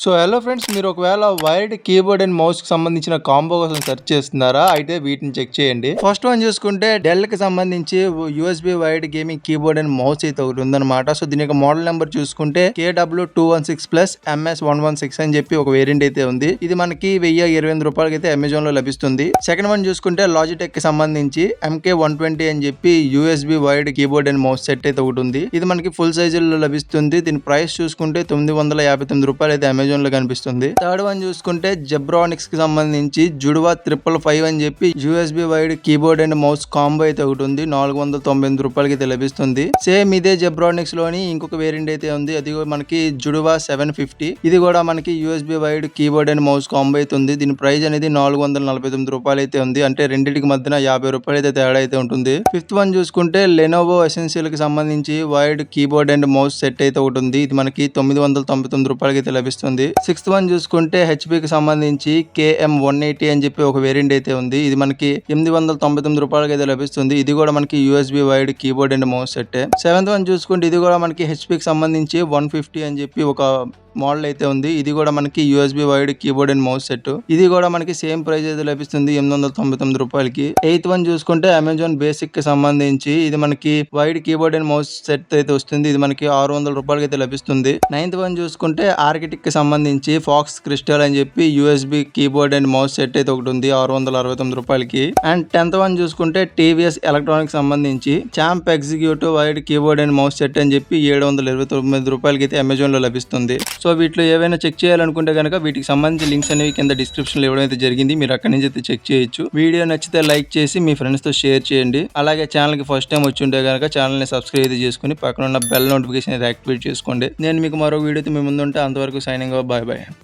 So hello friends, మీరు ఒకవేళ wired keyboard and mouse కి సంబంధించిన కాంబో కోసం సెర్చ్ చేస్తున్నారా? అయితే వీటిని చెక్ చేయండి. ఫస్ట్ వన్ చూసుకుంటే డెల్ కి సంబంధించి USB wired gaming keyboard and mouse అయితే ఒకటి ఉందన్నమాట. సో దీని యొక్క మోడల్ నెంబర్ చూసుకుంటే KW216 MS116 అని చెప్పి ఒక వేరియంట్ అయితే ఉంది. ఇది మనకి 1028 రూపాయలకి అయితే అమెజాన్ లో లభిస్తుంది. సెకండ్ వన్ చూసుకుంటే లాజిటెక్ కి సంబంధించి MK120 అని చెప్పి USB wired keyboard and mouse set అయితే ఒకటి ఉంది. ఇది మనకి ఫుల్ సైజుల్లో లభిస్తుంది. దీని ప్రైస్ చూసుకుంటే 959 రూపాయలు అయితే అమెజాన్ లో కనిపిస్తుంది. థర్డ్ వన్ చూసుకుంటే జెబ్రానిక్స్ కి సంబంధించి జుడువా 555 అని చెప్పి USB wide keyboard and mouse combo అయితే ఒకటి ఉంది. 498 రూపాయలకి అయితే లభిస్తుంది. సేమ్ ఇదే జెబ్రానిక్స్ లోని ఇంకొక వేరియంట్ అయితే ఉంది. అది మనకి జుడువా 750. ఇది కూడా మనకి USB wide keyboard and mouse combo అయితే ఉంది. దీని ప్రైస్ అనేది 449 రూపాయలు అయితే ఉంది. అంటే రెండింటికి మధ్యన 50 రూపాయలు అయితే తేడా అయితే ఉంటుంది. ఫిఫ్త్ వన్ చూసుకుంటే లెనోవో ఎసెన్షియల్ కి సంబంధించి wide keyboard and mouse set అయితే ఒకటి ఉంది. ఇది మనకి 999 రూపాయలకి అయితే లభిస్తుంది. సిక్స్త్ వన్ చూసుకుంటే హెచ్పి కి సంబంధించి KM180 అని చెప్పి ఒక వేరియంట్ అయితే ఉంది. ఇది మనకి 899 రూపాయలకి అయితే లభిస్తుంది. ఇది కూడా మనకి USB wide keyboard and mouse set. Seventh one చూసుకుంటే ఇది కూడా మనకి హెచ్పి కి సంబంధించి 150 అని చెప్పి ఒక మోడల్ అయితే ఉంది. ఇది కూడా మనకి USB wide keyboard and mouse set. ఇది కూడా మనకి సేమ్ ప్రైస్ అయితే లభిస్తుంది, 899 రూపాయలకి. ఎయిత్ వన్ చూసుకుంటే అమెజాన్ బేసిక్ కి సంబంధించి ఇది మనకి wide keyboard and mouse set అయితే వస్తుంది. ఇది మనకి 600 రూపాయలకి అయితే లభిస్తుంది. నైన్త్ వన్ చూసుకుంటే ఆర్కిటెక్ కి సంబంధించి ఫాక్స్ క్రిస్టల్ అని చెప్పి USB keyboard and mouse set అయితే ఒకటి ఉంది, 669 రూపాయలకి. అండ్ 10th వన్ చూసుకుంటే టీవీఎస్ ఎలక్ట్రానిక్ సంబంధించి champ executive wide keyboard and mouse set అని చెప్పి 729 రూపాయలకి అయితే అమెజాన్ లో లభిస్తుంది. సో వీటిలో ఏవైనా చెక్ చేయాలనుకుంటే కనుక వీటికి సంబంధించి లింక్స్ అనేవి కింద డిస్క్రిప్షన్ లో ఇవ్వడం అయితే జరిగింది. మీరు అక్కడి నుంచి అయితే చెక్ చేయొచ్చు. వీడియో నచ్చితే లైక్ చేసి మీ ఫ్రెండ్స్ తో షేర్ చేయండి. అలాగే ఛానల్ కి ఫస్ట్ టైం వచ్చి ఉంటే కనుక ఛానల్ ని సబ్స్క్రైబ్ అయితే చేసుకుని పక్కన ఉన్న బెల్ నోటిఫికేషన్ అయితే యాక్టివేట్ చేసుకోండి. నేను మీకు మరో వీడియోతో మీ ముందు ఉంటే అంతవరకు సైనింగ్ ఆఫ్. Bye bye.